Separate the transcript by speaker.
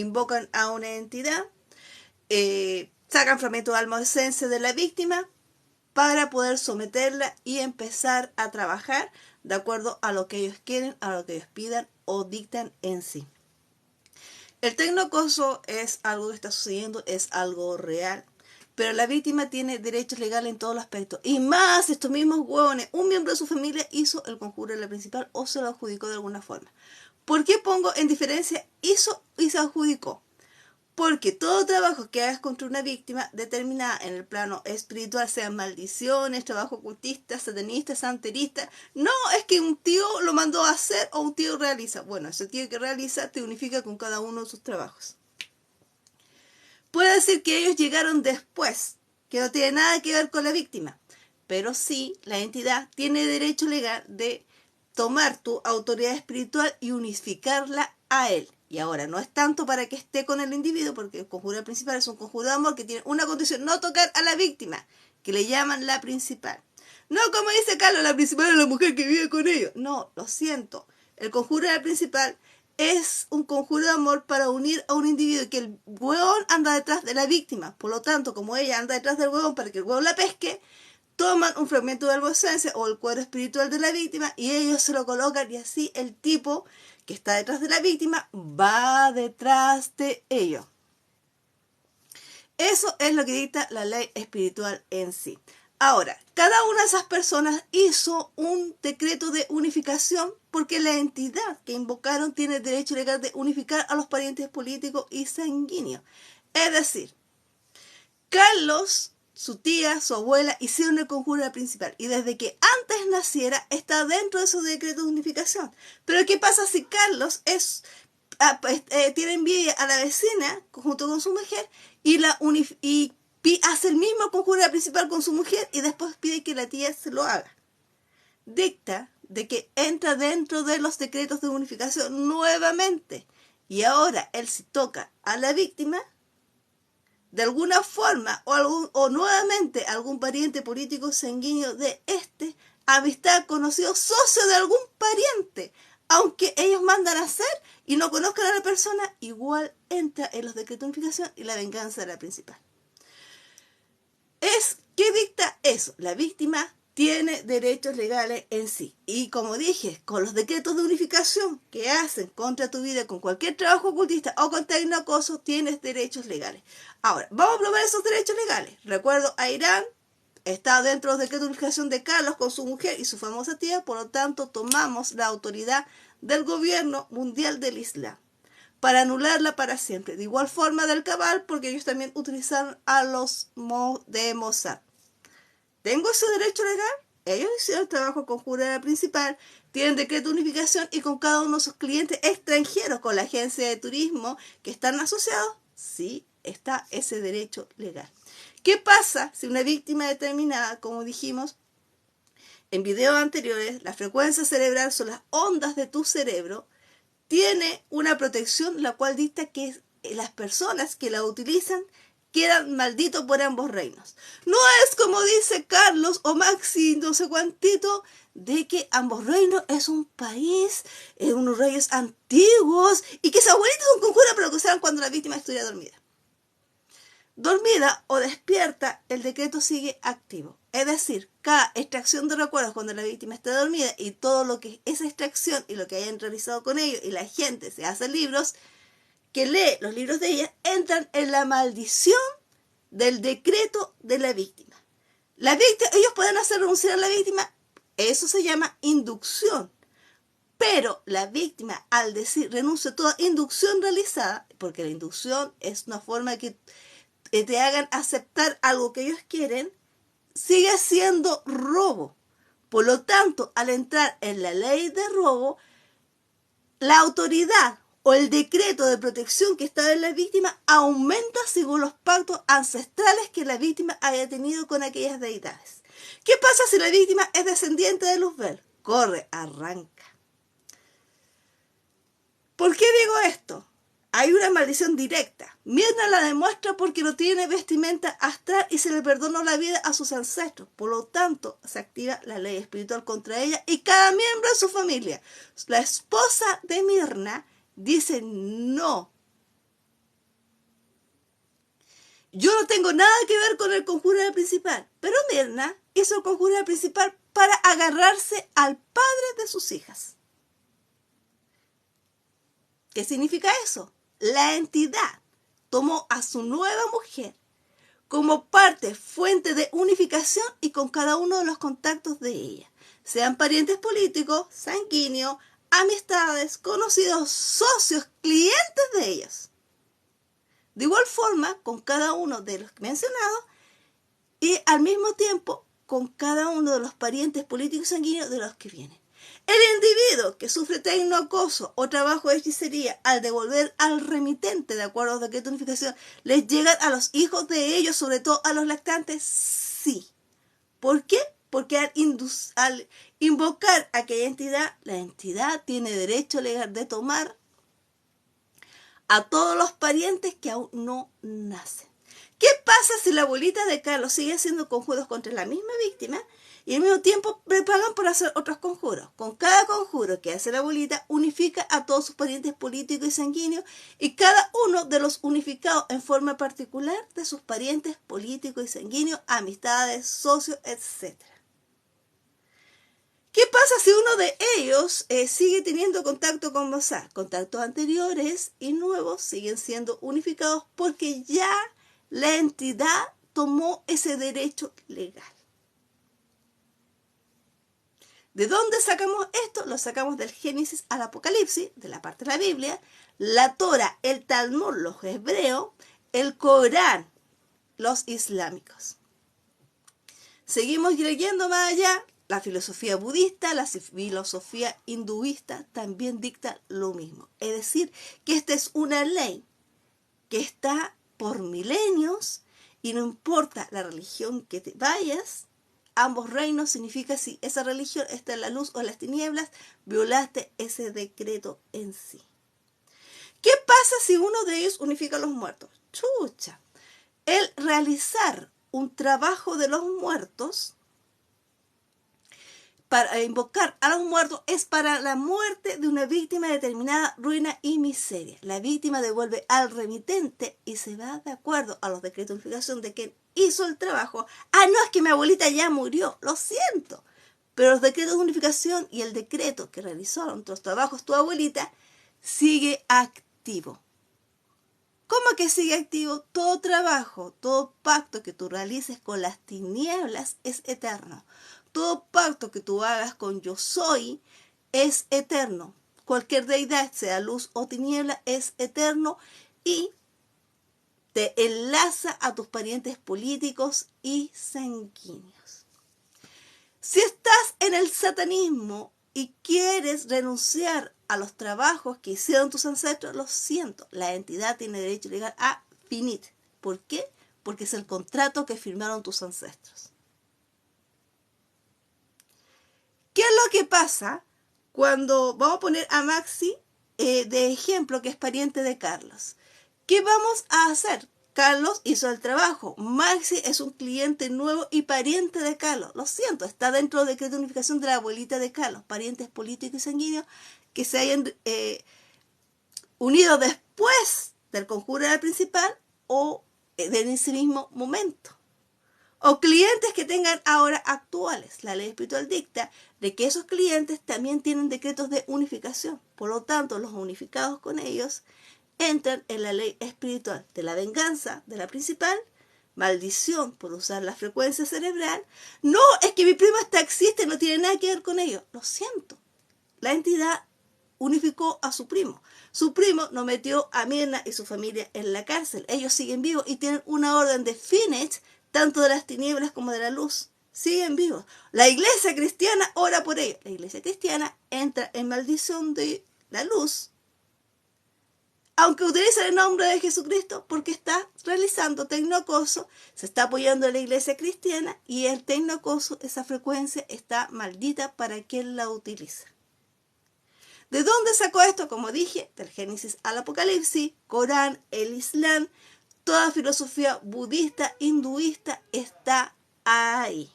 Speaker 1: invocan a una entidad, sacan fragmentos de alma o esencia de la víctima para poder someterla y empezar a trabajar de acuerdo a lo que ellos quieren, a lo que ellos pidan o dictan en sí. El tecnoacoso es algo que está sucediendo, es algo real, pero la víctima tiene derechos legales en todos los aspectos. Y más estos mismos hueones, un miembro de su familia hizo el conjuro de la principal o se lo adjudicó de alguna forma. ¿Por qué pongo en diferencia hizo y se adjudicó? Porque todo trabajo que hagas contra una víctima determinada en el plano espiritual, sean maldiciones, trabajo ocultista, satanista, santerista, no es que un tío lo mandó a hacer o un tío realiza. Bueno, ese tío que realiza te unifica con cada uno de sus trabajos. Puede decir que ellos llegaron después, que no tiene nada que ver con la víctima, pero sí la entidad tiene derecho legal de tomar tu autoridad espiritual y unificarla a él. Y ahora, no es tanto para que esté con el individuo, porque el conjuro principal es un conjuro de amor que tiene una condición, no tocar a la víctima, que le llaman la principal. No, como dice Carlos, la principal es la mujer que vive con ellos. No, lo siento. El conjuro de la principal es un conjuro de amor para unir a un individuo, que el huevón anda detrás de la víctima. Por lo tanto, como ella anda detrás del huevón para que el huevón la pesque, toman un fragmento de alma esencia o el cuerpo espiritual de la víctima y ellos se lo colocan, y así el tipo que está detrás de la víctima va detrás de ellos. Eso es lo que dicta la ley espiritual en sí. Ahora, cada una de esas personas hizo un decreto de unificación porque la entidad que invocaron tiene el derecho legal de unificar a los parientes políticos y sanguíneos. Es decir, Carlos, su tía, su abuela hicieron el conjuro de la principal y desde que antes naciera está dentro de esos decretos de unificación. Pero ¿qué pasa si Carlos tiene envidia a la vecina junto con su mujer y hace el mismo conjuro de la principal con su mujer y después pide que la tía se lo haga? Dicta de que entra dentro de los decretos de unificación nuevamente, y ahora él si toca a la víctima de alguna forma o nuevamente algún pariente político sanguíneo de amistad, conocido, socio de algún pariente, aunque ellos mandan a hacer y no conozcan a la persona, igual entra en los decretos de unificación y la venganza de la principal. ¿Qué dicta eso? La víctima tiene derechos legales en sí. Y como dije, con los decretos de unificación que hacen contra tu vida, con cualquier trabajo ocultista o con tecnoacoso, tienes derechos legales. Ahora, vamos a probar esos derechos legales. Recuerdo a Irán, está dentro de los decretos de unificación de Carlos con su mujer y su famosa tía, por lo tanto tomamos la autoridad del gobierno mundial del Islam para anularla para siempre. De igual forma del Cabal, porque ellos también utilizaron a los de Mossad. ¿Tengo ese derecho legal? Ellos hicieron el trabajo conjuro de la principal, tienen decreto de unificación y con cada uno de sus clientes extranjeros, con la agencia de turismo que están asociados, sí está ese derecho legal. ¿Qué pasa si una víctima determinada, como dijimos en videos anteriores, la frecuencia cerebral son las ondas de tu cerebro, tiene una protección la cual dicta que las personas que la utilizan quedan malditos por ambos reinos? No es como dice Carlos o Maxi, no sé cuántito, de que ambos reinos es un país, unos reyes antiguos, y que sus abuelitos son conjuros para que usaran cuando la víctima estuviera dormida. Dormida o despierta, el decreto sigue activo. Es decir, cada extracción de recuerdos cuando la víctima está dormida y todo lo que es esa extracción y lo que hayan realizado con ellos y la gente se hace libros, que lee los libros de ella, entran en la maldición del decreto de la víctima. Ellos pueden hacer renunciar a la víctima, eso se llama inducción. Pero la víctima, al decir renuncia a toda inducción realizada, porque la inducción es una forma que te hagan aceptar algo que ellos quieren, sigue siendo robo. Por lo tanto, al entrar en la ley de robo, la autoridad o el decreto de protección que está en la víctima aumenta según los pactos ancestrales que la víctima haya tenido con aquellas deidades. ¿Qué pasa si la víctima es descendiente de Luzbel? Corre, arranca. ¿Por qué digo esto? Hay una maldición directa. Mirna la demuestra porque no tiene vestimenta astral y se le perdonó la vida a sus ancestros. Por lo tanto, se activa la ley espiritual contra ella y cada miembro de su familia. La esposa de Mirna dice no. Yo no tengo nada que ver con el conjuro del principal, pero Mirna hizo el conjuro del principal para agarrarse al padre de sus hijas. ¿Qué significa eso? La entidad tomó a su nueva mujer como parte, fuente de unificación y con cada uno de los contactos de ella, sean parientes políticos, sanguíneos, amistades, conocidos, socios, clientes de ellos. De igual forma, con cada uno de los mencionados y al mismo tiempo con cada uno de los parientes políticos y sanguíneos de los que vienen. El individuo que sufre tecnoacoso o trabajo de hechicería al devolver al remitente de acuerdo al decreto de unificación, ¿les llegan a los hijos de ellos, sobre todo a los lactantes? Sí. ¿Por qué? Porque al invocar aquella entidad, la entidad tiene derecho legal de tomar a todos los parientes que aún no nacen. ¿Qué pasa si la abuelita de Carlos sigue haciendo conjuros contra la misma víctima y al mismo tiempo le pagan por hacer otros conjuros? Con cada conjuro que hace la abuelita, unifica a todos sus parientes políticos y sanguíneos y cada uno de los unificados en forma particular de sus parientes políticos y sanguíneos, amistades, socios, etc. ¿Qué pasa si uno de ellos sigue teniendo contacto con Mozart? Contactos anteriores y nuevos siguen siendo unificados porque ya la entidad tomó ese derecho legal. ¿De dónde sacamos esto? Lo sacamos del Génesis al Apocalipsis, de la parte de la Biblia, la Torah, el Talmud, los hebreos, el Corán, los islámicos. Seguimos leyendo más allá. La filosofía budista, la filosofía hinduista también dicta lo mismo. Es decir, que esta es una ley que está por milenios y no importa la religión que te vayas, ambos reinos significa si esa religión está en la luz o en las tinieblas, violaste ese decreto en sí. ¿Qué pasa si uno de ellos unifica a los muertos? Chucha, el realizar un trabajo de los muertos para invocar a los muertos es para la muerte de una víctima de determinada ruina y miseria. La víctima devuelve al remitente y se va de acuerdo a los decretos de unificación de quien hizo el trabajo. Ah, no, es que mi abuelita ya murió, lo siento. Pero los decretos de unificación y el decreto que realizó los trabajos tu abuelita sigue activo. ¿Cómo que sigue activo? Todo trabajo, todo pacto que tú realices con las tinieblas es eterno. Todo pacto que tú hagas con yo soy es eterno. Cualquier deidad, sea luz o tiniebla, es eterno y te enlaza a tus parientes políticos y sanguíneos. Si estás en el satanismo y quieres renunciar a los trabajos que hicieron tus ancestros, lo siento, la entidad tiene derecho legal a finit. ¿Por qué? Porque es el contrato que firmaron tus ancestros. ¿Qué es lo que pasa cuando vamos a poner a Maxi de ejemplo, que es pariente de Carlos? ¿Qué vamos a hacer? Carlos hizo el trabajo. Maxi es un cliente nuevo y pariente de Carlos. Lo siento, está dentro del decreto de unificación de la abuelita de Carlos. Parientes políticos y sanguíneos que se hayan unido después del conjuro del principal o en ese mismo momento. O clientes que tengan ahora actuales. La ley espiritual dicta de que esos clientes también tienen decretos de unificación. Por lo tanto, los unificados con ellos entran en la ley espiritual de la venganza de la principal, maldición por usar la frecuencia cerebral. No, es que mi primo es taxista y no tiene nada que ver con ello. Lo siento. La entidad unificó a su primo. Su primo no metió a Mirna y su familia en la cárcel. Ellos siguen vivos y tienen una orden de Finet, tanto de las tinieblas como de la luz. Siguen vivos. La iglesia cristiana ora por ellos. La iglesia cristiana entra en maldición de la luz, aunque utiliza el nombre de Jesucristo, porque está realizando tecnoacoso, se está apoyando a la iglesia cristiana y el tecnoacoso, esa frecuencia está maldita para quien la utiliza. ¿De dónde sacó esto? Como dije, del Génesis al Apocalipsis, Corán, el Islam, toda filosofía budista, hinduista está ahí.